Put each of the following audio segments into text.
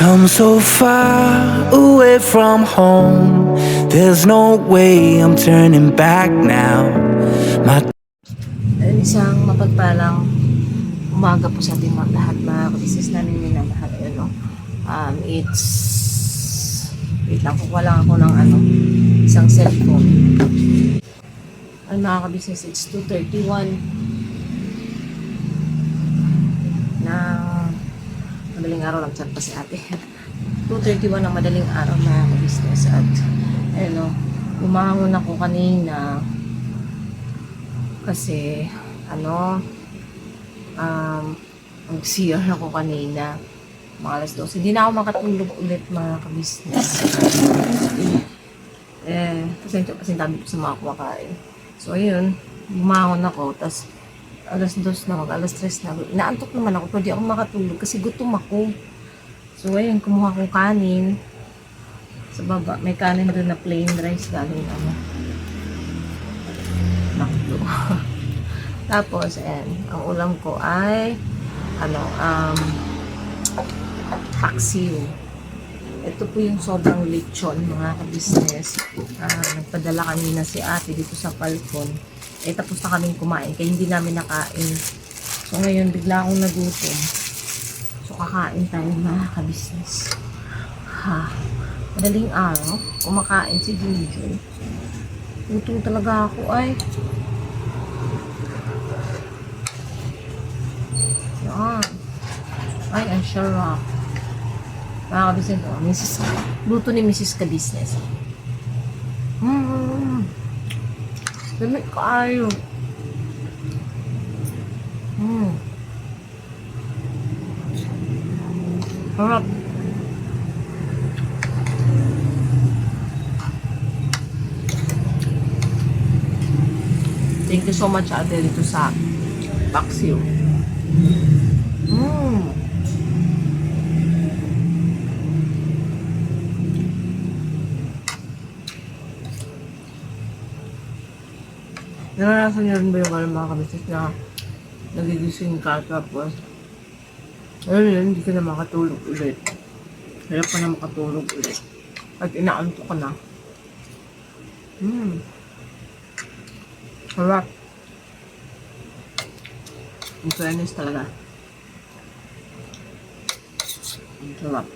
come so far away from home. There's no way I'm turning back now. My Isang mapagpalang umaga po sa ating mga lahat, mga kabisnes namin minamahal. It's wait lang, kukuha lang ako ng isang cellphone. Mga kabisnes, it's 2:31 na madaling araw lang pa si ate. 2:31 ng madaling araw, mga kabisnes. At umangon ako kanina kasi mag-CR ako kanina mga alas 12. Hindi na ako makatulog ulit, mga kabisnes. Pasensya kasi dami ko sa mga kumakain. So ayun, bumangon ako, tas alas 2 na, alas 3 na. Inaantok naman ako, pero di ako makatulog kasi gutom ako. So ayun, kumuha ko kanin sa baba. May kanin doon na plain rice galing nakdo. Tapos, ang ulam ko ay paksiw. Ito po yung sobrang lechon, mga kabisnes. Nagpadala kanina si ate dito sa Falcon. Tapos na kaming kumain, kaya hindi namin nakain. So, ngayon, bigla akong nagutom. So, kakain tayo, mga kabisnes. Madaling araw, kumakain si Junjun. Gutom talaga ako, ay. Ay, ang sarap. Mga kabisnes, luto ni Mrs. Kabisnes. Lamig kayo. Sarap. Thank you so much, ate, dito sa paksiw. Naranasan niyo rin ba yung mga kabisnes na nagigising ka tapos ayun, hindi ka na makatulog ulit. Hirap ka na makatulog ulit. At inaantok ka na. Sarap. Ang fairness talaga. Ang sarap.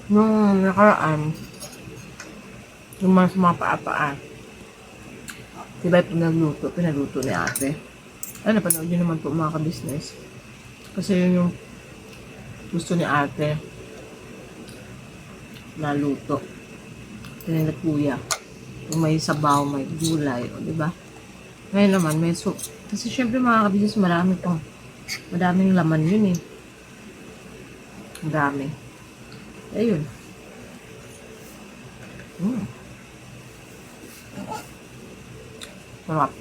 Nung nakaraan, yung mga sumapaa-paa, diba pinaluto ni ate. Napanood yun naman po, mga kabisnes. Kasi yun yung gusto ni ate na luto. Tinalakuya. Yung may sabaw, may gulay, diba? Ngayon naman, may soup. Kasi syempre, mga kabisnes, madaming laman yun eh. Ang dami. Ayun. Sarap.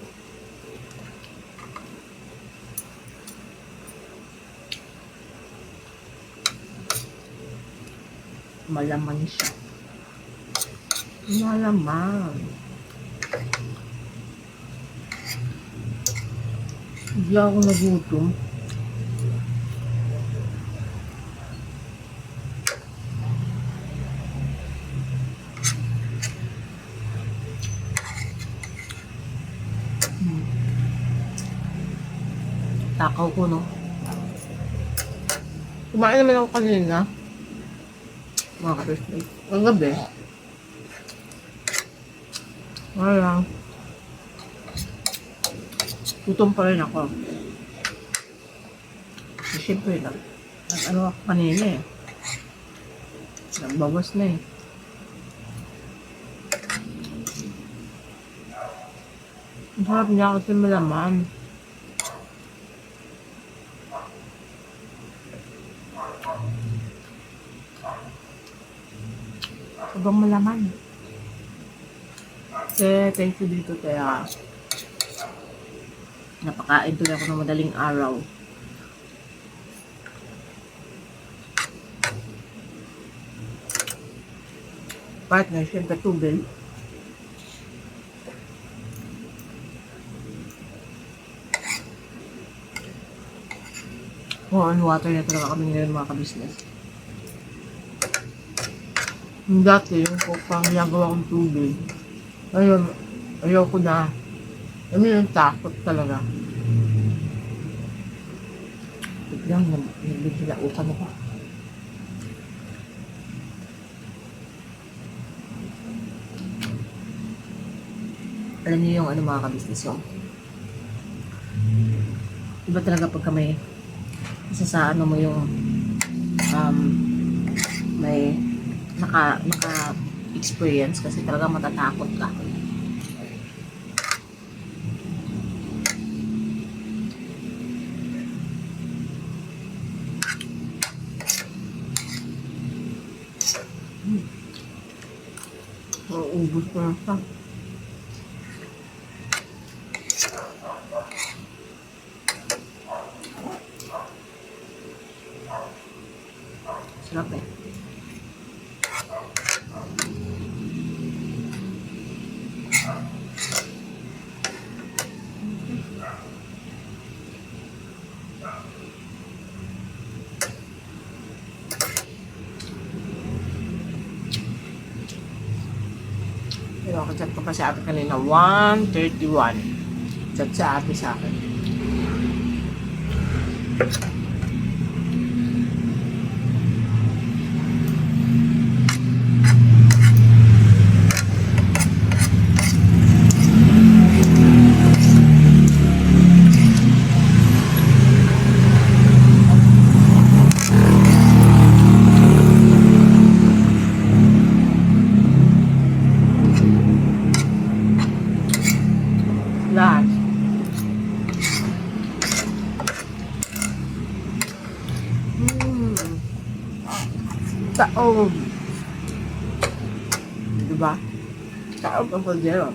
Malaman siya. Malaman. Bigla ako nagutom. Takaw ko, no? Kumain naman ako kanina. Mga kabisnes. Ang gabi. Wala. Gutom pa rin ako. So, siyempre lang. Ako kanina eh. Nagbawas na eh. Ang sarap niya kasi malaman. Sobrang malaman. Thank you dito kaya napakain tuloy ako ng madaling araw. Partner, syempre tubig. On water na talaga kami ngayon mga ka-business. Yung dati, yung pang ginagawa kong tubig. Ngayon, ayaw ko na. Ano yung takot talaga. Biglang nagbibilaukan ako. Alam niyo yung ano mga ka-business yung iba talaga pagka may isa sa ano mo yung may naka experience kasi talaga matatakot ka. Ubus na siya. Sarap eh. Pero ako chat ko pa sa ate kanina, 1:31. Chat sa ate sa akin. Lahat. Taob. Diba? Taob ang kaldero.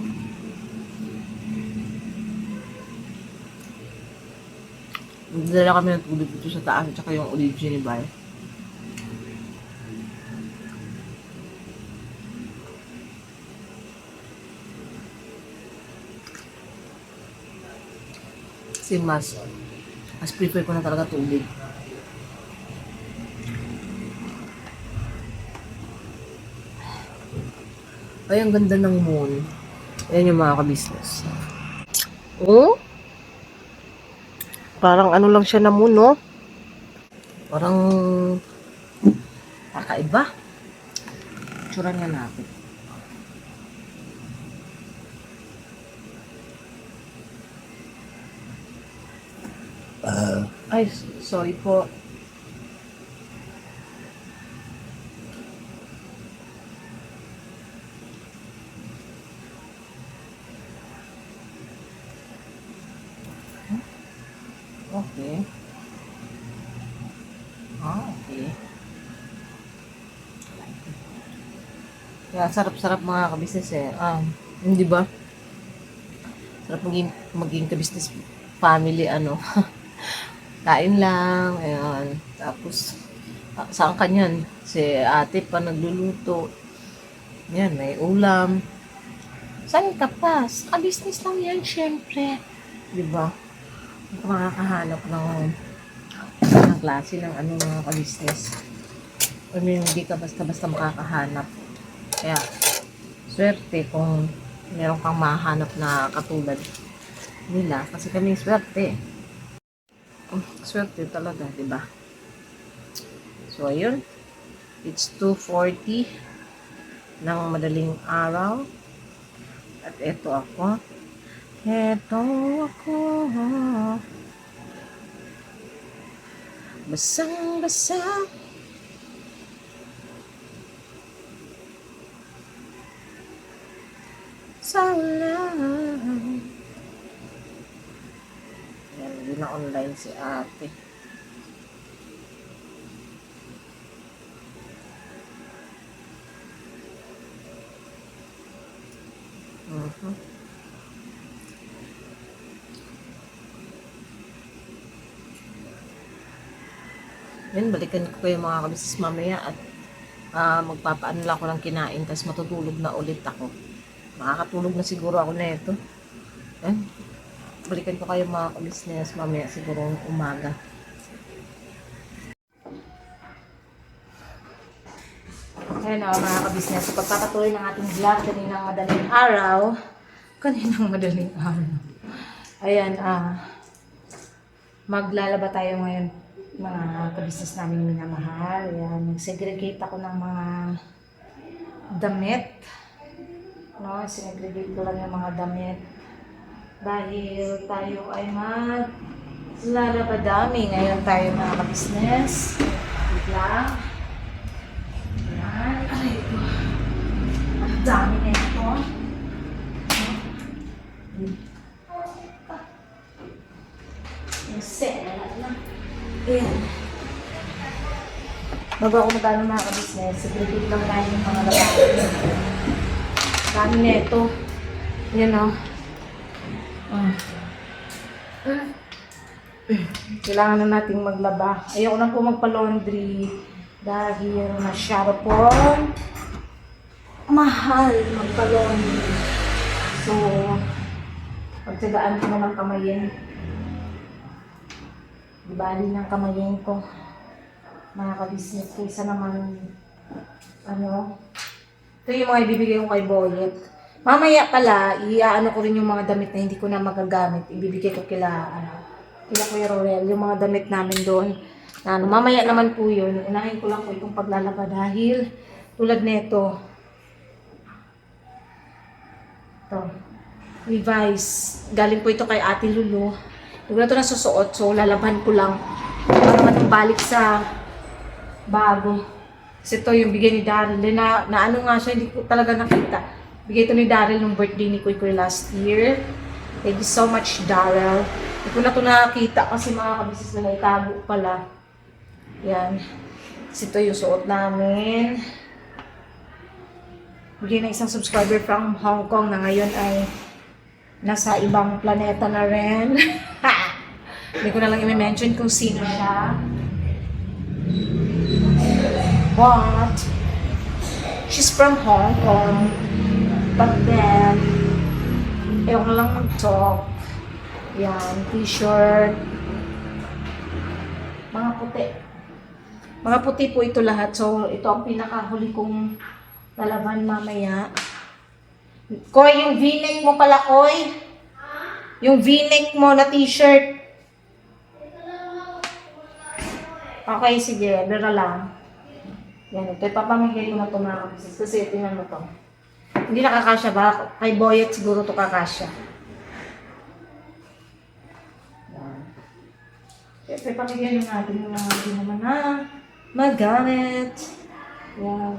Nagdala kami ng tubig dito sa taas at saka yung olive ginibay. Kasi mas prefer ko na talaga tubig. Ay, ang ganda ng moon. Ayan yung mga ka-business. Oh? Parang ano lang siya na moon, no? Parang kakaiba. Tsura nga natin. Ay, sorry po. Okay. Okay. Kaya sarap-sarap mga ka-business eh. Hindi ba? Sarap maging ka-business family, ano. Kain lang, ayan. Tapos, saan ka niyan? Si ate pa nagluluto. Yan, may ulam. Saan ka pa? Ka-business lang yan, syempre. Diba? Hindi ka makakahanap ng klase ng ano mga ka-business. I mean, hindi ka basta-basta makakahanap. Kaya, swerte kung meron kang mahanap na katulad nila. Kasi kaming swerte. Swerte talaga, di ba? So, ayun. It's 2:40 ng madaling araw. At eto ako. Basang-basa. Sa ulan. Yan, hindi na online si ate. Yan, balikan ko kayo mga kabisnes mamaya at magpapaano lang ako ng kinain, tapos matutulog na ulit ako. Makakatulog na siguro ako na ito. Balikan ko kayo mga ka-business mamaya siguro umaga. Ayan o mga ka-business, so pagpapatuloy ng ating vlog kaninang madaling araw. Ayan, maglalaba tayo ngayon mga ka-business namin minamahal. Ayan, nag-segregate ako ng mga damit. No, sinegregate ko lang yung mga damit. Dahil tayo ay maglalabadami. Ngayon tayo mga ka-business. Wait lang. Ayan. Ay, ito. Ang dami na ito. Yung set. Ayan. Bago ako magano mga ka-business, segregate lang tayo yung mga labahan. Dami na ito. Ayan o. Kailangan na nating maglaba. Ayoko na po magpa-laundry dahil masyado po mahal magpa-laundry. So, pagtsagaan ko naman kamayin. Ibali ng kamayin ko. Mga ka-business, kaysa naman ito yung mga ibibigay ko kay Boyet. Mamaya pala, iaano ko rin yung mga damit na hindi ko na magagamit. Ibibigay ko kila Kuya Roel, yung mga damit namin doon. Mamaya naman po yun. Unahin ko lang po itong paglalaba dahil tulad nito. Ito. Levi's. Galing po ito kay Ate Lulu. Hindi ko na ito nasusuot, so lalaban ko lang. Para matang sa bago. Kasi ito yung bigay ni Daryl. Na ano nga siya, hindi ko talaga nakita. Bigay ito ni Daryl nung birthday ni Kuy last year. Thank you so much, Daryl. Hindi ko na ito nakakita kasi mga kabisis na naitago pala. Yan. Kasi ito yung suot namin. Bigay ng isang subscriber from Hong Kong na ngayon ay nasa ibang planeta na rin. Hindi ko na lang i-mention kung sino siya. But, she's from Hong Kong. But then, ayaw na lang mag-talk. Yan, t-shirt. Mga puti. Mga puti po ito lahat. So, ito ang pinakahuli kong lalaban mamaya. Koy, yung v-neck mo pala, Koy. Yung v-neck mo na t-shirt. Okay, sige. Dara lang. Yan, ito. Ipapamigay ko na ito mga kapisis. Kasi tingnan mo ito. Hindi nakakasya ba? Kay Boyet siguro ito kakasya. Yan. Ito. Ipamigay na natin yung mga hindi naman na magamit. Yan.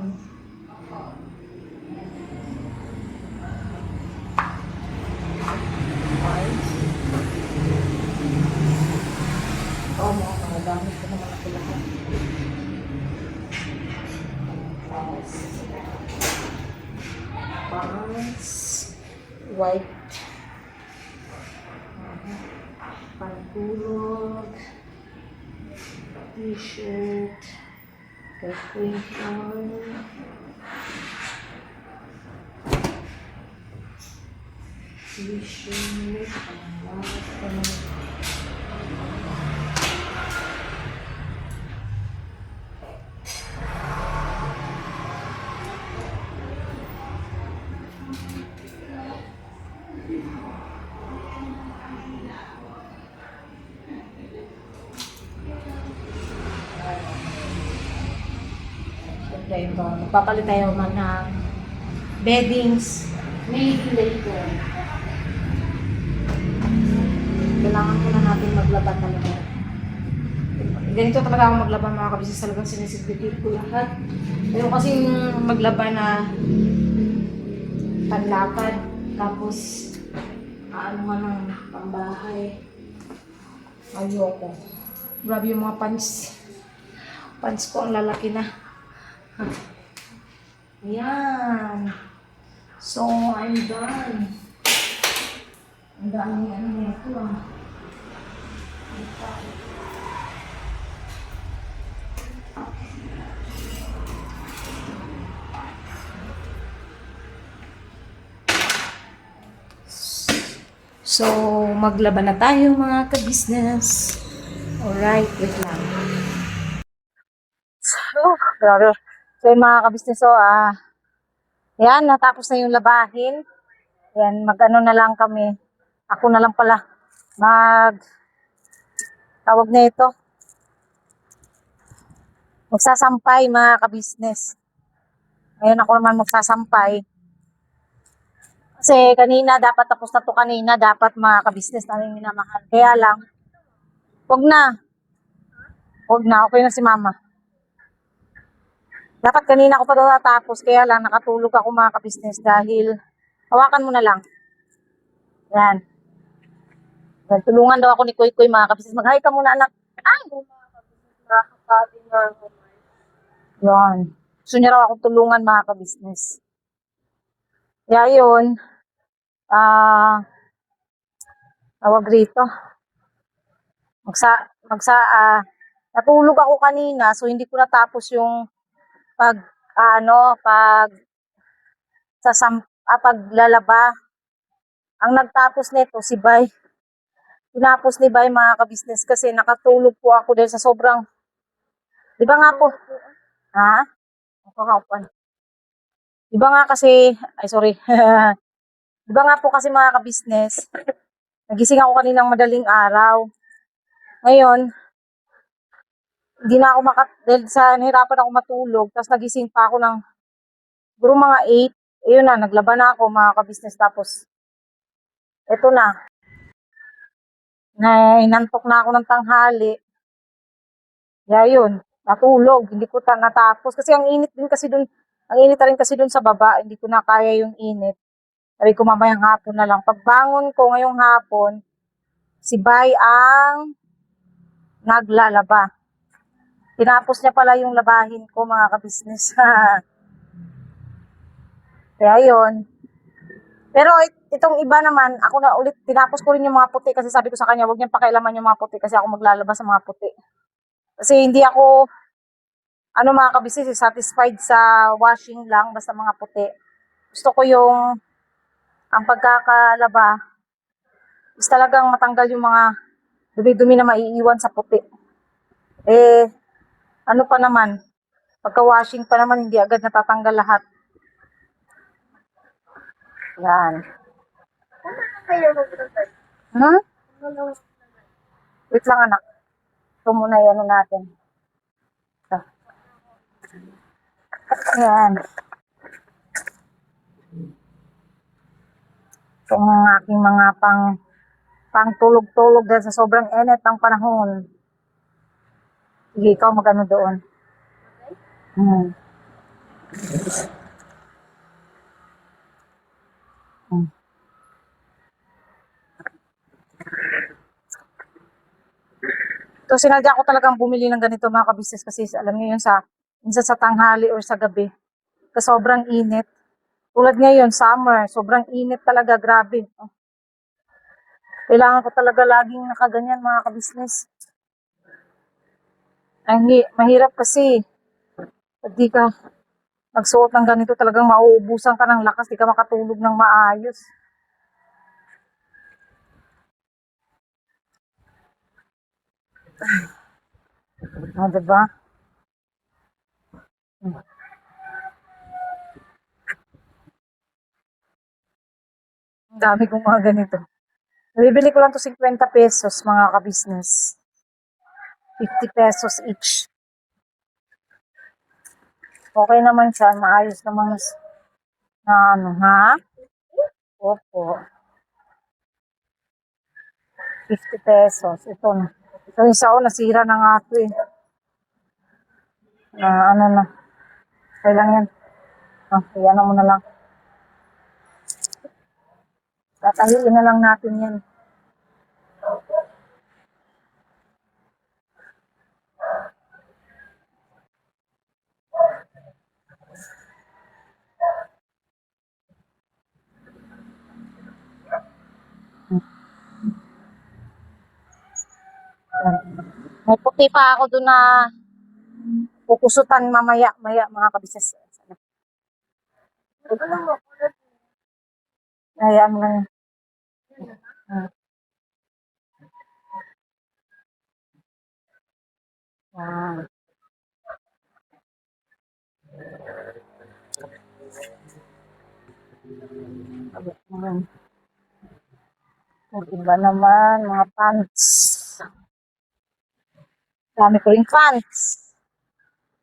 Oo, mga gamit ko naman ako lahat. Pants, white, pantulog, t-shirt, calculation, t-shirt, magpapalit tayo man ng beddings. Maybe later. Kailangan ko na natin maglaba talaga. Ganito talaga ako maglaba mga kabisis. Talagang sinisegregate ko lahat. Ayaw kasing maglaba na panlakad. Tapos ano nga ng pambahay. Ayoko. Grabe yung mga pants. Pants ko ang lalaki na. Ayan. So, I'm done. Ang dami ano nito ah. So, maglaban na tayo mga ka-business. Alright, wait lang. Grabe. So, yun, mga ka-business, yan, natapos na yung labahin. Yan, mag-ano na lang kami. Ako na lang pala. Tawag na ito. Magsasampay, mga ka-business. Ngayon ako naman magsasampay. Kasi kanina, dapat tapos na to kanina. Dapat mga ka-business namin minamahal. Kaya lang, wag na. Wag na, okay na si mama. Dapat kanina ko pa daw natapos. Kaya lang, nakatulog ako mga ka-business dahil hawakan mo na lang. Yan. Tulungan daw ako ni Kuy Kuy mga ka-business. Mag-hi ka muna anak. Ay! Yan. Gusto niya raw akong tulungan mga ka-business. Kaya yun, tawag rito. Natulog ako kanina, so hindi ko natapos yung paglalaba. Ang nagtapos nito si Bay. Tinapos ni Bay mga ka-business kasi nakatulog po ako dahil sa sobrang, di ba nga po, ha? Di ba nga kasi, ay sorry, di ba nga po kasi mga ka-business, nagising ako kaninang madaling araw. Ngayon, hindi na ako dahil sa nahirapan ako matulog, tapos nagising pa ako ng siguro mga 8. Ayun na, naglaba na ako mga ka-business. Tapos, eto na. Inantok na ako ng tanghali. Kaya yun, natulog. Hindi ko natapos. Kasi ang init din kasi dun, ang init na rin kasi dun sa baba. Hindi ko na kaya yung init. Sabi ko mamayang hapon na lang. Pagbangon ko ngayong hapon, si Bay ang naglalaba. Tinapos niya pala yung labahin ko mga ka-business. Kaya yun. Pero itong iba naman, ako na ulit, tinapos ko rin yung mga puti kasi sabi ko sa kanya, huwag niyang pakialaman yung mga puti kasi ako maglalabas sa mga puti. Kasi hindi ako, mga ka-business, satisfied sa washing lang, basta mga puti. Gusto ko ang pagkakalaba, is talagang matanggal yung mga dumi-dumi na maiiwan sa puti. Ano pa naman, pagka-washing pa naman, hindi agad natatanggal lahat. Yan. Wait lang anak. Ito muna yan natin. Ito. Yan. Ito ang aking mga pang tulog-tulog dahil sa sobrang init ng panahon. Sige, ikaw magano doon. So, sinadya ko talagang bumili ng ganito mga ka-business kasi alam niyo yun minsan sa tanghali or sa gabi. Kasi sobrang init. Tulad ngayon, summer, sobrang init talaga, grabe. Kailangan ko talaga laging nakaganyan mga ka-business. Ay, mahirap kasi. Pag di ka nagsuot ng ganito, talagang mauubusan ka ng lakas, di ka makatulog ng maayos. Diba? Ang dami kong mga ganito. Nabibili ko lang to 50 pesos mga ka-business. 50 pesos each. Okay naman siya, maayos naman na ha? Opo. 50 pesos. Ito na. Ito isa nasira na nga ito eh. Na. Okay lang yan. Yan mo na lang. Tatahilin na lang natin yan. May puti pa ako doon na pukusutan mamaya mga kabisnes. Hayaan mo lang. Ah, ah, abot naman. Yung iba naman, mga pants. Dami ko ring pants.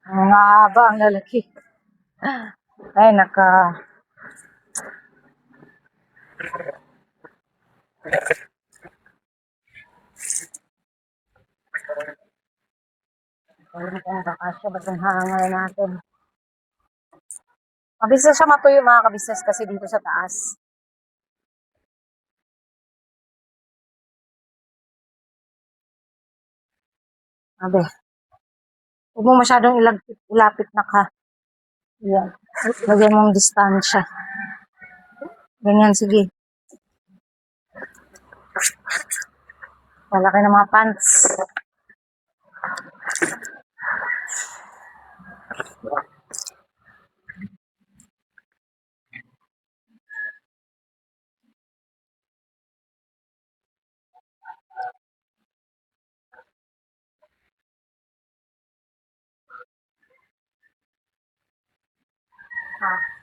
Ang mga haba, ang lalaki. Ay, wala kang bakasya, ba't ang hangal natin? Mabilis siya matuyo mga kabisnes kasi dito sa taas. Abe, huwag mo masyadong ilapit na ka. Yan. Lagyan mong distansya. Ganyan, sige. Malaki ng mga pants. Ah,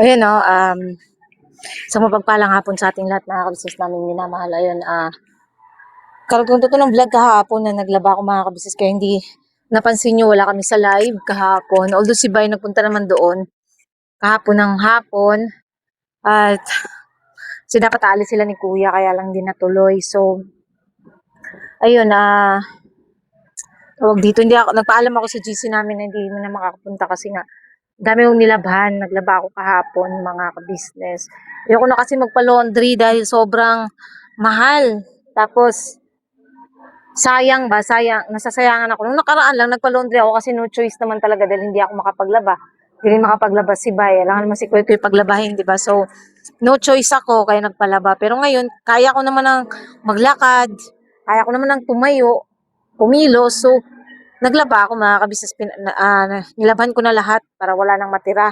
ayun o, sa mapagpalang hapon sa ating lahat mga kabisnes namin minamahal. Ayun, karugtong totoo ng vlog kahapon na naglaba ako mga kabisnes kaya hindi napansin nyo wala kami sa live kahapon. Although si Bay nagpunta naman doon kahapon ng hapon at sinapatali sila ni Kuya kaya lang din natuloy. So, ayun, tawag dito, hindi ako, nagpaalam ako sa GC namin na hindi mo na makakapunta kasi nga, dami kong nilabhan. Naglaba ako kahapon, mga ka-business. Ayoko na kasi magpa-laundry dahil sobrang mahal. Tapos, sayang ba? Sayang. Nasasayangan ako. Nung nakaraan lang, nagpa-laundry ako kasi no choice naman talaga dahil hindi ako makapaglaba. Hindi rin makapaglaba si Bay. Alam naman si Kuya Kuya paglabahin, di ba? So, no choice ako kaya nagpalaba. Pero ngayon, kaya ko naman ng maglakad. Kaya ko naman ng tumayo, kumilos. So, naglaba ako mga kabisnes. Nilaban ko na lahat para wala nang matira.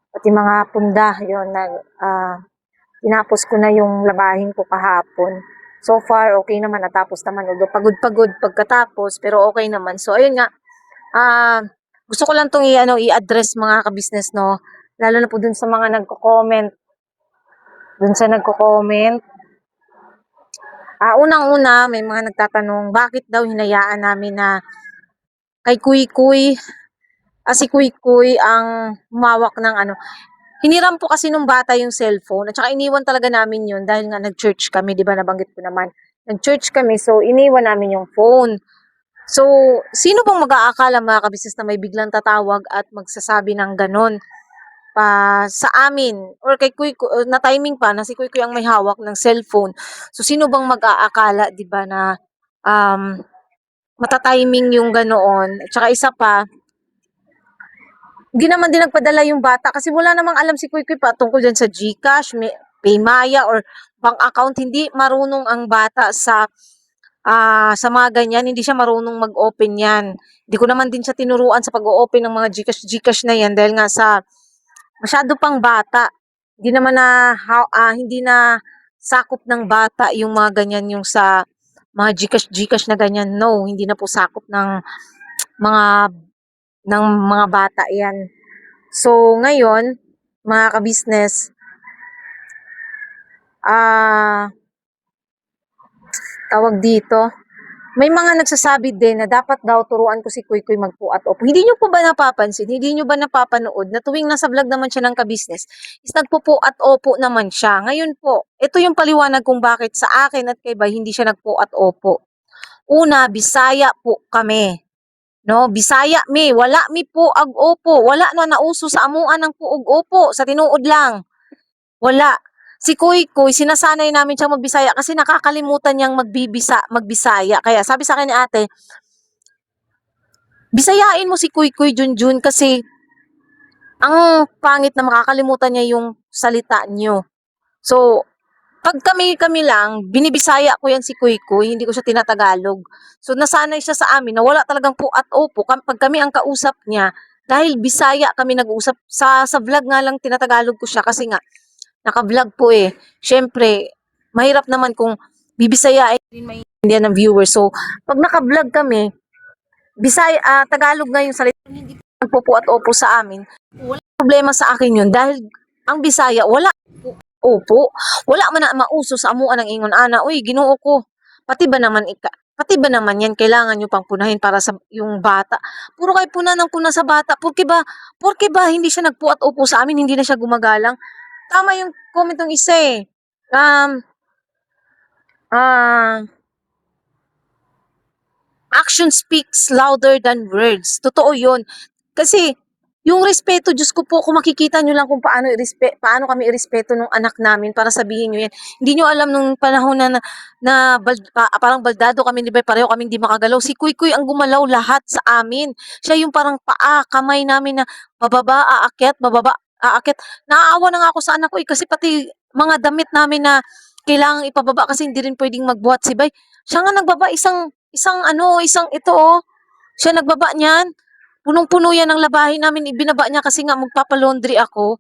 Pati mga punda, yun, tinapos ko na yung labahin ko kahapon. So far, okay naman, natapos naman. Although pagod-pagod pagkatapos, pero okay naman. So, ayun nga, gusto ko lang itong i-address mga kabisnes, no? Lalo na po dun sa mga nagko-comment. Dun sa nagko-comment. Unang-una, may mga nagtatanong, bakit daw hinayaan namin na kay Kuy Kuy, si Kuy Kuy ang humawak ng hiniram po kasi nung bata yung cellphone at saka iniwan talaga namin yun dahil nga nag-church kami, di ba nabanggit ko naman. Nag-church kami, so iniwan namin yung phone. So, sino bang mag-aakala mga kabisnes na may biglang tatawag at magsasabi ng ganon pa sa amin or kay Kuy Kuy, na timing pa na si Kuy Kuy ang may hawak ng cellphone. So, sino bang mag-aakala, di ba, na matatiming yung ganoon. At saka isa pa, hindi naman din nagpadala yung bata kasi wala namang alam si Kuy Kuy pa tungkol dyan sa GCash, Paymaya or bank account. Hindi marunong ang bata sa mga ganyan. Hindi siya marunong mag-open yan. Hindi ko naman din siya tinuruan sa pag-open ng mga GCash na yan dahil nga sa masyado pang bata. Hindi naman hindi na sakop ng bata yung mga ganyan yung sa mga GCash na ganyan. No, hindi na po sakop mga mga bata yan. So, ngayon, mga ka-business, tawag dito, may mga nagsasabi din na dapat daw turuan ko si Kuy Kuy magpo at opo. Hindi nyo po ba napapansin? Hindi nyo ba napapanood na tuwing nasa vlog naman siya ng ka-business, is nagpo at opo naman siya. Ngayon po, ito yung paliwanag kung bakit sa akin at kay Bay hindi siya nagpo at opo. Una, Bisaya po kami. No, Bisaya mi, wala mi po ag opo, wala na nauso sa amuan ng puog opo, sa tinuod lang. Wala. Si Kuy Kuy, sinasanay namin siyang magbisaya kasi nakakalimutan niyang magbisaya. Kaya sabi sa akin ni ate, bisayain mo si Kuy Kuy Junjun kasi ang pangit na makakalimutan niya yung salita niyo. So, pag kami lang, binibisaya ko yan si Kuy Kuy, hindi ko siya tinatagalog. So, nasanay siya sa amin na wala talagang po at opo. Pag kami ang kausap niya, dahil Bisaya kami nag-uusap, sa vlog nga lang tinatagalog ko siya kasi nga, naka-vlog po eh. Siyempre, mahirap naman kung bibisayain din maintindihan ng viewers. So, pag naka-vlog kami, Tagalog nga yung salita, hindi po at opo sa amin. Wala problema sa akin yun dahil ang Bisaya, wala opo. Wala man na mauso sa amuan ng ingon ana. Uy, Ginoo ko. Pati ba naman yan kailangan nyo pang punahin para sa yung bata. Puro kayo puna ng puna sa bata. Porke ba hindi siya nagpu at opo sa amin, hindi na siya gumagalang. Tama yung comment ng isa eh. Action speaks louder than words. Totoo yun. Kasi, yung respeto, Diyos ko po, kung makikita nyo lang kung paano kami irespeto ng anak namin para sabihin nyo yan. Hindi nyo alam nung panahon parang baldado kami, di ba, pareho kami hindi makagalaw. Si Kuy Kuy ang gumalaw lahat sa amin. Siya yung parang kamay namin na bababa, aakyat, bababa, aakyat. Naaawa na nga ako sa anak ko kasi pati mga damit namin na kailangang ipababa kasi hindi rin pwedeng magbuhat si Bay. Siya nga nagbaba isang ito oh. Siya nagbaba niyan. Punong-puno yan ng labahin namin, ibinaba niya kasi nga magpapalaundry ako.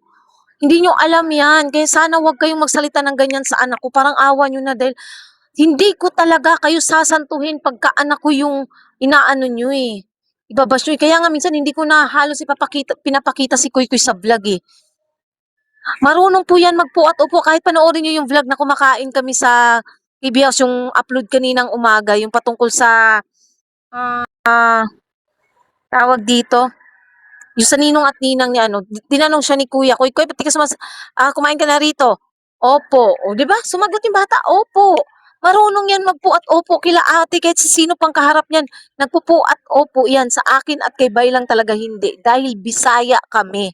Hindi nyo alam yan. Kaya sana wag kayong magsalita ng ganyan sa anak ko. Parang awa nyo na dahil hindi ko talaga kayo sasantuhin pagka anak ko yung inaano nyo eh. Ibabas nyo eh. Kaya nga minsan hindi ko na halos pinapakita si Kuy Kuy sa vlog eh. Marunong po yan magpo at upo. Kahit panoorin nyo yung vlog na kumakain kami sa PBS, yung upload kaninang umaga, yung patungkol sa tawag dito, yung sa ninong at ninang ni tinanong siya ni Kuya, Kuy Kuy, pati ka kumain ka na rito? Opo. O, di ba? Sumagot yung bata, opo. Marunong yan magpo at opo kila ate kahit si sino pang kaharap niyan. Nagpupo at opo yan sa akin at kay Bay lang talaga hindi dahil Bisaya kami.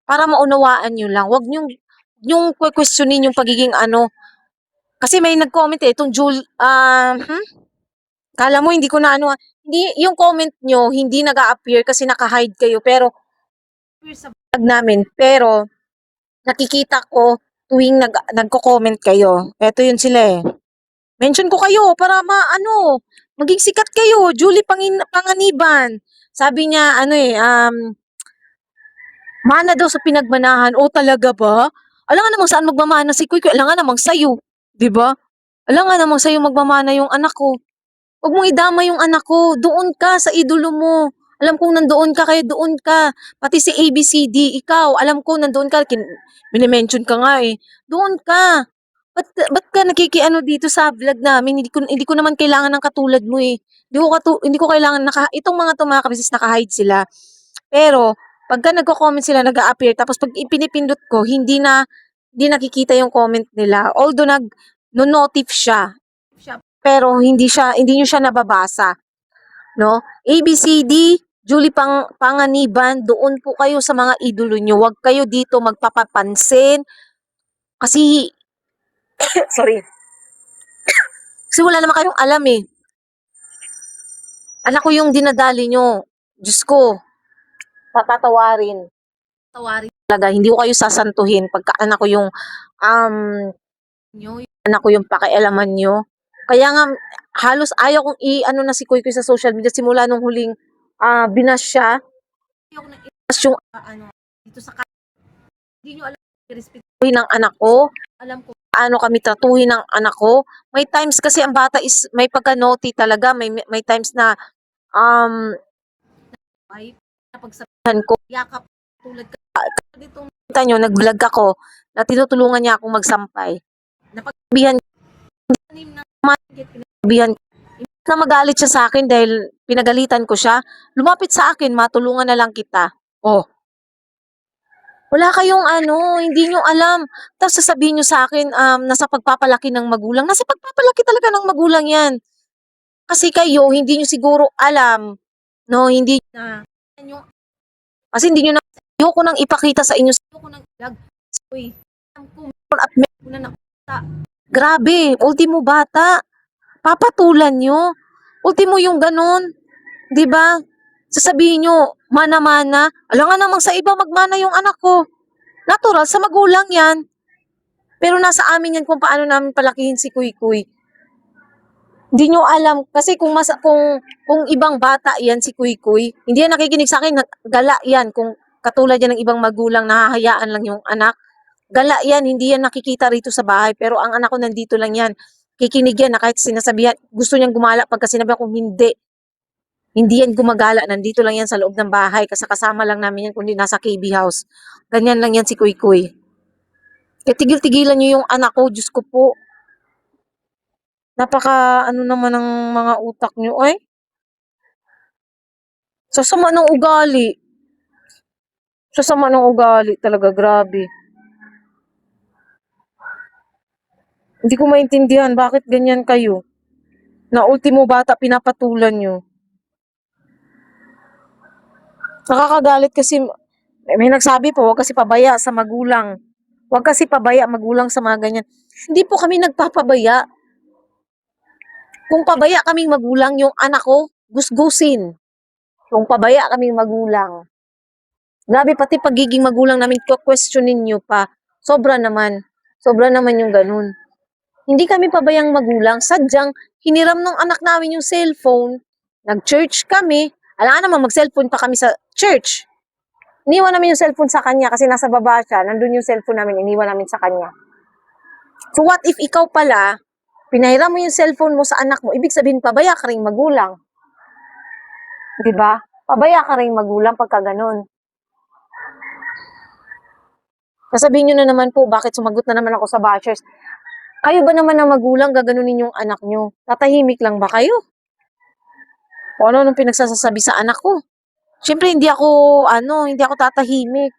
Para maunawaan niyo lang, wag yung questionin yung pagiging ano. Kasi may nag-comment eh, itong kala mo hindi ko na ano, hindi, yung comment nyo, hindi nag-a-appear kasi naka-hide kayo, pero, sa vlog namin, pero, nakikita ko, tuwing nagko-comment kayo. Eto yun sila eh. Mention ko kayo para maging sikat kayo. Julie Panganiban. Sabi niya, mana daw sa pinagmanahan. O talaga ba? Alam nga namang saan magmamana si Kuy. Alam nga namang sa'yo. 'Di ba? Alam nga namang sa'yo magmamana yung anak ko. Huwag mong idama yung anak ko. Doon ka sa idolo mo. Alam kong nandoon ka, kaya doon ka. Pati si ABCD, ikaw, alam ko nandoon ka. Minimension ka nga eh. Doon ka. Ba't ka nakikiano dito sa vlog namin? Hindi ko naman kailangan ng katulad mo eh. Hindi ko kailangan itong mga kabisis naka-hide sila. Pero pagka nagko-comment sila, nag-a-appear tapos pag ipinipindot ko, hindi nakikita yung comment nila. Although no-notif siya. Pero hindi niyo siya nababasa, no? ABCD, Julie Panganiban, doon po kayo sa mga idolo niyo. Huwag kayo dito magpapapansin kasi sorry. Kasi wala naman kayong alam eh. Anak ko yung dinadali nyo. Diyos ko, patatawarin. Tawarin talaga. Hindi ko kayo sasantuhin pagka anak ko yung anak ko yung pakialaman nyo. Kaya nga, halos ayaw kong i-ano na si Kuy Kuy sa social media simula nung huling binas siya. Ayaw ko na i-binas yung dito sa hindi nyo alam respetuhin ng anak ko. Alam ko paano kami tratuhin ng anak ko. May times kasi ang bata is may pagka-naughty talaga. May times na ay napagsabihan ko yakap tulad ka dito kita nyo nag-vlog ako na tinutulungan niya akong magsampay. Napagsabihan na magalit siya sa akin dahil pinagalitan ko siya. Lumapit sa akin, matulungan na lang kita. Oh. Wala kayong hindi nyo alam. Tapos sasabihin nyo sa akin, nasa pagpapalaki ng magulang. Nasa pagpapalaki talaga ng magulang yan. Kasi kayo, hindi nyo siguro alam. No, hindi na. Kasi hindi nyo na, ayoko nang ipakita sa inyo. Ayoko nang ilag. Uy, at meron na nakita. Grabe, ultimo bata. Papatulan nyo. Ultimo yung ganun. 'Di ba? Sasabihin nyo, mana-mana. Alam nga namang sa iba magmana yung anak ko. Natural, sa magulang yan. Pero nasa amin yan kung paano namin palakihin si Kuy Kuy. Hindi nyo alam. Kasi kung ibang bata yan si Kuy Kuy, hindi yan nakikinig sa akin, gala yan. Kung katulad yan ng ibang magulang, nahahayaan lang yung anak. Gala yan, hindi yan nakikita rito sa bahay. Pero ang anak ko nandito lang yan. Kikinig yan na kahit sinasabihan, gusto niyang gumala pagka sinabihan kong hindi. Hindi yan gumagala, nandito lang yan sa loob ng bahay. Kasi kasama lang namin yan kundi nasa KB house. Ganyan lang yan si Kuy Kuy. Kaya tigil-tigilan nyo yung anak ko, Diyos ko po. Napaka naman ng mga utak nyo, ay. Sasama ng ugali. Sasama ng ugali talaga, grabe. Hindi ko maintindihan bakit ganyan kayo. Na ultimo bata pinapatulan nyo. Nakakagalit kasi may nagsabi po, huwag kasi pabaya sa magulang. Huwag kasi pabaya magulang sa mga ganyan. Hindi po kami nagpapabaya. Kung pabaya kaming magulang, yung anak ko, gusgusin. Kung pabaya kaming magulang. Grabe, pati pagiging magulang namin, questionin nyo pa. Sobra naman. Sobra naman yung ganun. Hindi kami pabayang magulang. Sadyang, hiniram ng anak namin yung cellphone. Nag-church kami. Alam naman, mag-cellphone pa kami sa church. Iniwan namin yung cellphone sa kanya kasi nasa baba siya. Nandun yung cellphone namin, iniwan namin sa kanya. So what if ikaw pala, pinahiram mo yung cellphone mo sa anak mo, ibig sabihin, pabaya ka rin magulang. Diba? Pabaya ka rin magulang pagka ganun. Sasabihin nyo na naman po, bakit sumagot na naman ako sa bashers? Kayo ba naman na magulang, gaganunin yung anak nyo? Tatahimik lang ba kayo? O ano nung pinagsasabi sa anak ko? Siyempre, hindi ako tatahimik.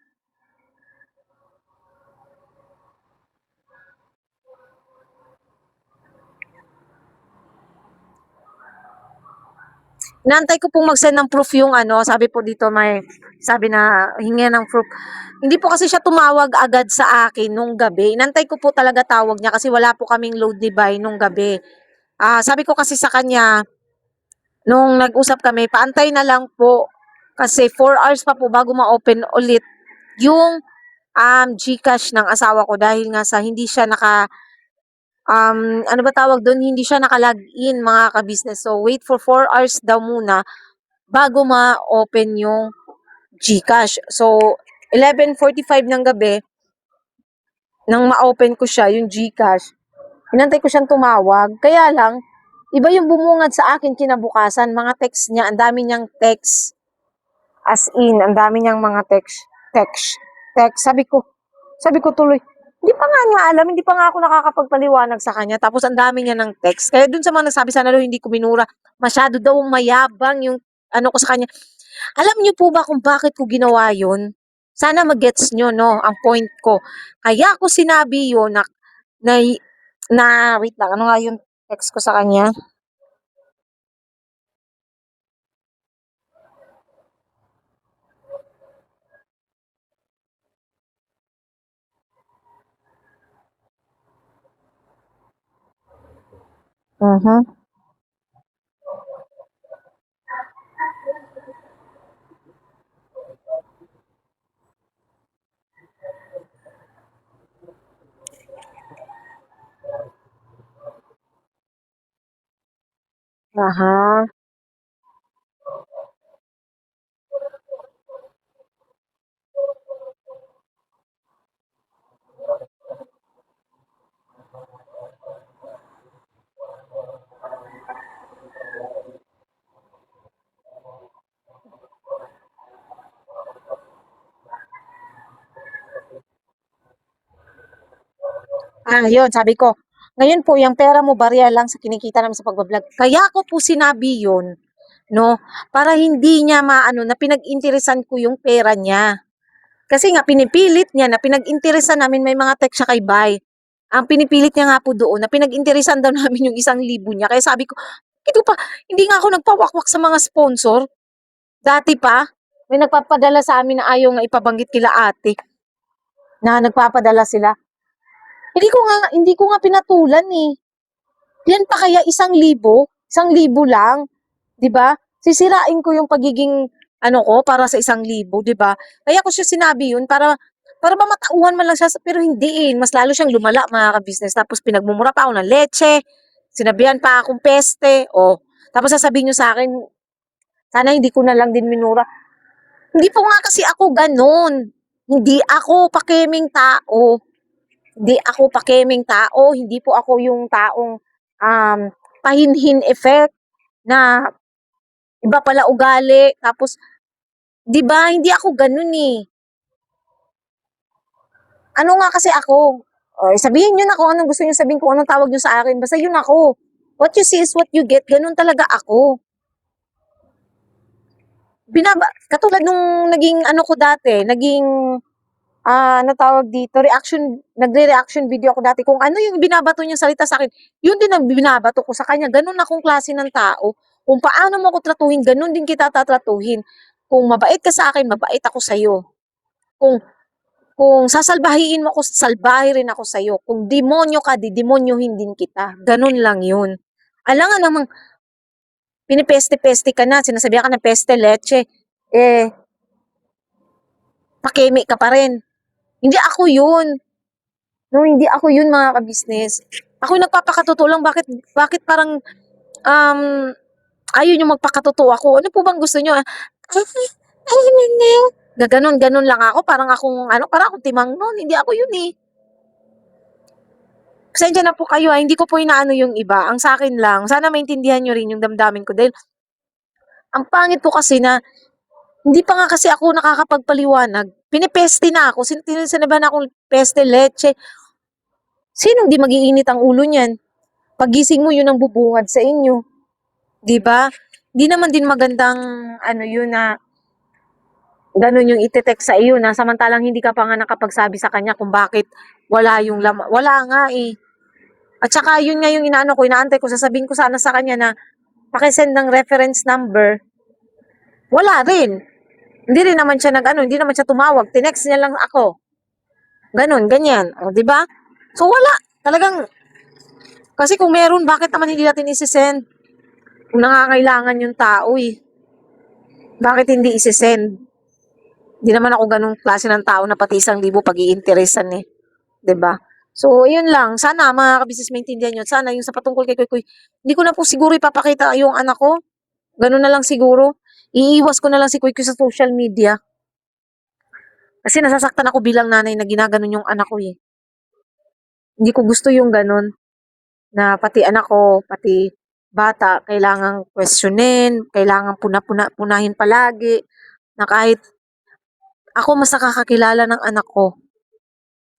Inaantay ko pong mag-send ng proof yung ano, sabi po dito sabi na hingi ng proof. Hindi po kasi siya tumawag agad sa akin nung gabi. Inantay ko po talaga tawag niya kasi wala po kaming load ni Bay nung gabi. Sabi ko kasi sa kanya, nung nag-usap kami, paantay na lang po kasi 4 hours pa po bago ma-open ulit yung GCash ng asawa ko dahil nga sa hindi siya ano ba tawag doon? Hindi siya naka-login mga ka-business. So, wait for 4 hours daw muna bago ma-open yung GCash. So, 11:45 ng gabi, nang ma-open ko siya, yung GCash, inantay ko siyang tumawag. Kaya lang, iba yung bumungad sa akin kinabukasan. Mga text niya, ang dami niyang text. As in, ang dami niyang mga text. Sabi ko tuloy, hindi pa nga niya alam, hindi pa nga ako nakakapagpaliwanag sa kanya. Tapos ang dami niya ng text. Kaya dun sa mga nagsabi sana daw hindi ko minura, masyado daw mayabang yung ano ko sa kanya. Alam niyo po ba kung bakit ko ginawa yun? Sana mag-gets nyo, no, ang point ko. Kaya ako sinabi yun na, wait lang, ano nga yung text ko sa kanya? Mhm. Aha. Yun, sabi ko, ngayon po, yung pera mo, barya lang sa kinikita namin sa pagbablog. Kaya ko po sinabi yun, no, para hindi niya maano, na pinag-interesan ko yung pera niya. Kasi nga, pinipilit niya na pinag-interesan namin, may mga text siya kay Bay. Ang pinipilit niya nga po doon, na pinag-interesan daw namin yung 1,000 niya. Kaya sabi ko, ito pa, hindi nga ako nagpawakwak sa mga sponsor. Dati pa, may nagpapadala sa amin na ayaw nga ipabanggit kila ate, na nagpapadala sila. Hindi ko nga pinatulan eh. Yan pa kaya 1,000? 1,000 lang, 'di ba? Sisirain ko yung pagiging ano ko para sa 1,000, 'di ba? Kaya ko siya sinabi yun para ba matauhan man lang siya pero hindi eh. Mas lalo siyang lumala mga ka-business. Tapos pinagmumura pa ako ng leche. Sinabihan pa akong peste. Oh, tapos sasabihin niyo sa akin, sana hindi ko na lang din minura. Hindi po nga kasi ako ganun. Hindi ako pakeming tao. Hindi ako pakemeng tao. Hindi po ako yung taong pahinhin effect na iba pala ugali. Tapos, di ba, hindi ako ganun eh. Ano nga kasi ako? Sabihin nyo na kung anong gusto nyo sabihin, kung anong tawag nyo sa akin. Basta yun ako. What you see is what you get. Ganun talaga ako. Katulad nung naging ano ko dati, naging ano tawag dito, nagre-reaction video ako dati. Kung ano yung binabato niyang salita sa akin, yun din ang binabato ko sa kanya. Ganun akong klase ng tao. Kung paano mo ako tratuhin, ganun din kita tatratuhin. Kung mabait ka sa akin, mabait ako sa'yo. Kung, kung sasalbahiin mo ako, salbahi rin ako sa'yo. Kung demonyo ka, demonyohin din kita. Ganun lang yun. Alangan namang pinipeste-peste ka na, sinasabihan ka ng peste leche, pakemi ka pa rin. Hindi ako yun. No, hindi ako yun mga ka-business. Ako yung nagpapakatotoo lang. Bakit parang ayaw nyo magpakatotoo ako? Ano po bang gusto nyo? Gaganon lang ako. Parang akong timang nun. Hindi ako yun eh. Pasensya na po kayo Hindi ko po inaano yung iba. Ang sa akin lang, sana maintindihan nyo rin yung damdamin ko. Dahil, ang pangit po kasi na, hindi pa nga kasi ako nakakapagpaliwanag. Pinipeste na ako. Sinabihan akong peste, leche. Sinong di mag-iinit ang ulo niyan? Pagising mo yun ang bubungad sa inyo. 'Di ba? Di naman din magandang ano yun na ganun yung ite-text sa iyo na samantalang hindi ka pa nga nakapagsabi sa kanya kung bakit wala yung wala nga eh. At saka yun nga yung inaano ko, inaantay ko, sasabihin ko sana sa kanya na pakisend ng reference number, wala rin. Hindi rin naman siya hindi naman siya tumawag. Tinext niya lang ako. Ganon, ganyan. O, di ba? So, wala. Talagang, kasi kung meron, bakit naman hindi natin isi-send? Kung nangangailangan yung tao eh. Bakit hindi isi-send? Hindi naman ako ganung klase ng tao na pati 1,000 pag-iinteresan eh. 'Di ba? So, yun lang. Sana mga kabisnes maintindihan yun. Sana yung sa patungkol kay Kuy Kuy, hindi ko na po siguro ipapakita yung anak ko. Ganun na lang siguro. Iiwas ko na lang si Kuy Kuy sa social media. Kasi nasasaktan ako bilang nanay na ginaganon yung anak ko eh. Hindi ko gusto yung ganun. Na pati anak ko, pati bata, kailangang questionin, kailangan punahin palagi, na kahit ako mas nakakakilala ng anak ko.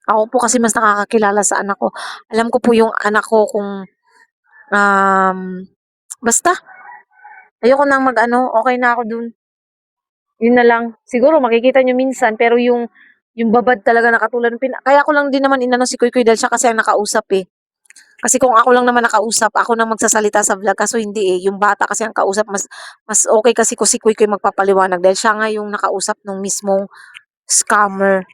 Ako po kasi mas nakakakilala sa anak ko. Alam ko po yung anak ko kung basta, ayoko nang okay na ako dun. Yun na lang. Siguro makikita nyo minsan, pero yung babad talaga na katulad kaya ko lang din naman inano si Kuy Kuy dahil siya kasi ang nakausap eh. Kasi kung ako lang naman nakausap, ako nang magsasalita sa vlog, kaso hindi eh. Yung bata kasi ang kausap, mas okay kasi ko si Kuy Kuy magpapaliwanag dahil siya nga yung nakausap nung mismong scammer.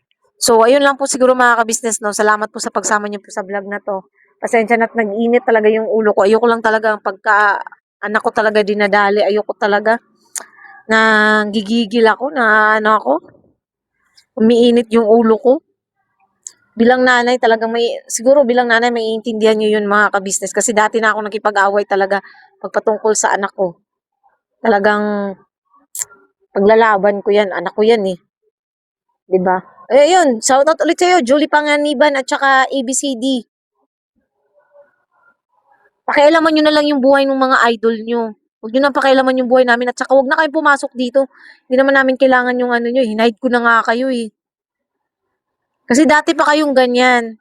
So, ayun lang po siguro mga kabisnes, no. Salamat po sa pagsama niyo po sa vlog na to. Pasensya na't nag-init talaga yung ulo ko. Ayoko lang talaga pagka anak ko talaga dinadali. Ayoko talaga na gigigil ako na umiinit yung ulo ko. Bilang nanay talagang siguro bilang nanay maiintindihan niyo yun mga kabisnes. Kasi dati na ako nakipag-away talaga pagpatungkol sa anak ko. Talagang paglalaban ko yan. Anak ko yan eh. 'Di ba? Ayun, shoutout ulit sa'yo, Julie Panganiban at saka ABCD. Pakialaman nyo na lang yung buhay ng mga idol nyo. Huwag nyo na pakialaman yung buhay namin at saka huwag na kayong pumasok dito. Hindi naman namin kailangan yung nyo, hinahid ko na nga kayo eh. Kasi dati pa kayong ganyan.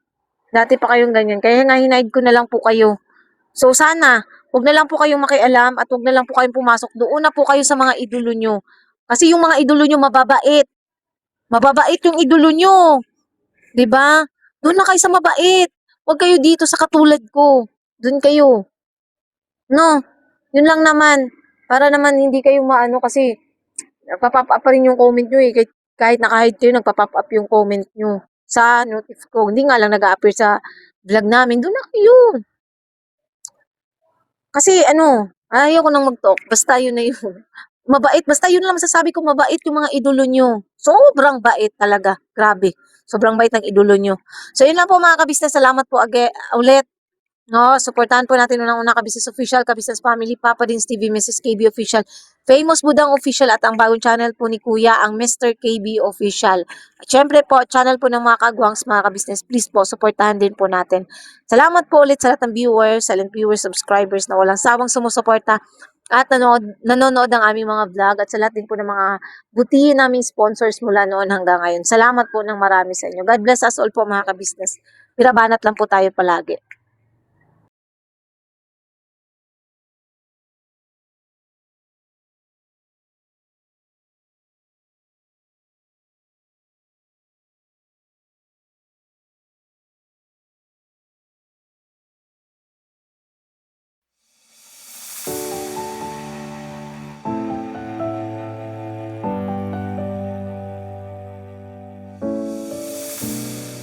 Kaya nga hinahid ko na lang po kayo. So sana, huwag na lang po kayong makialam at huwag na lang po kayong pumasok. Doon na po kayo sa mga idolo nyo. Kasi yung mga idolo nyo mababait. Mababait yung idolo nyo. 'Di ba? Doon na kayo sa mabait. Huwag kayo dito sa katulad ko. Doon kayo. No? Yun lang naman. Para naman hindi kayo kasi nagpa-pop up pa rin yung comment nyo eh. Kahit naka-hide kayo, nagpa-pop up yung comment nyo sa notif ko. Hindi nga lang nag-a-appear sa vlog namin. Doon na kayo. Kasi ayaw ko nang mag-talk. Basta yun na yun. Mabait. Basta yun lang masasabi ko, mabait yung mga idolo nyo. Sobrang bait talaga. Grabe. Sobrang bait ng idolo nyo. So, yun lang po mga kabisnes. Salamat po ulit. No, supportahan po natin unang-una Kabisnes Official, Kabisnes Family, Papa Dins TV, Mrs. KB Official, Famous Budang Official at ang bagong channel po ni Kuya, ang Mr. KB Official. At syempre po, channel po ng mga kagwangs, mga kabisnes, please po, supportahan din po natin. Salamat po ulit sa lahat ng viewers, silent viewers, subscribers na walang sawang sumusuporta at nanonood ng aming mga vlog at sa lahat din po ng mga butihin naming sponsors mula noon hanggang ngayon. Salamat po ng marami sa inyo. God bless us all po mga kabisnes. Mirabanat lang po tayo palagi.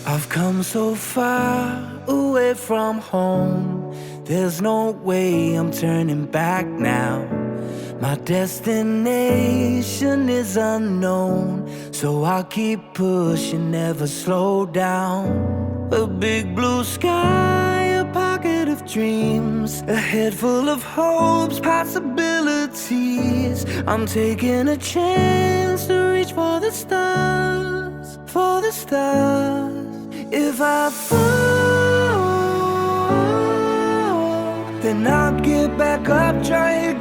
I've come so far away from home. There's no way I'm turning back now. My destination is unknown, so I'll keep pushing, never slow down. A big blue sky, a pocket of dreams, a head full of hopes, possibilities. I'm taking a chance to reach for the stars, for the stars. If I fall, then I'll get back up, try again.